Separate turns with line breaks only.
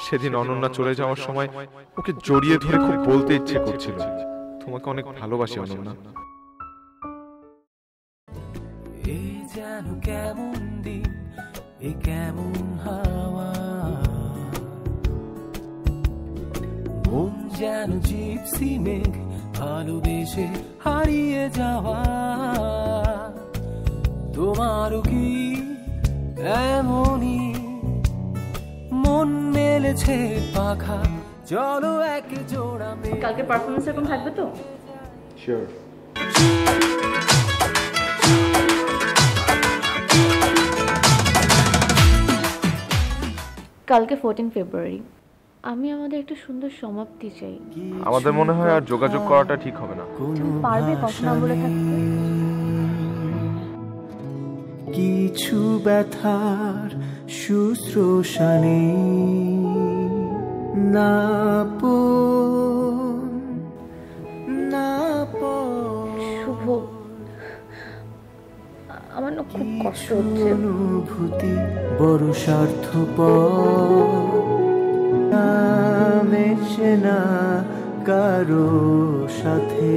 সেদিন অনন্যা চলে যাওয়ার সময় ওকে জড়িয়ে ধরে খুব বলতে ইচ্ছে করছিল, তোমাকে অনেক ভালোবাসি অনন্যা।
এই যেন কেমন দিন, এই কেমন হাওয়া, মন যেন জিপসি মেঘ, ভালোবেসে হারিয়ে যাওয়া। তোমারও কি এমনই মন মেলেছে পাখা? চলো এক জোড়া।
কালকে পারফরমেন্স এরকম থাকবে তো?
শিওর।
কালকে 14 ফেব্রুয়ারি, আমি আমাদের একটা সুন্দর সমাপ্তি চাই।
আমাদের মনে হয় আর যোগাযোগ করাটা ঠিক হবে না।
পারবে কথা না বলে থাকতে?
কিছু ব্যথার শুশ্রূষানে
শুভ, আমার না খুব কষ্ট হচ্ছে।
অনুভূতি বড় স্বার্থপর, মেশে না কারো সাথে।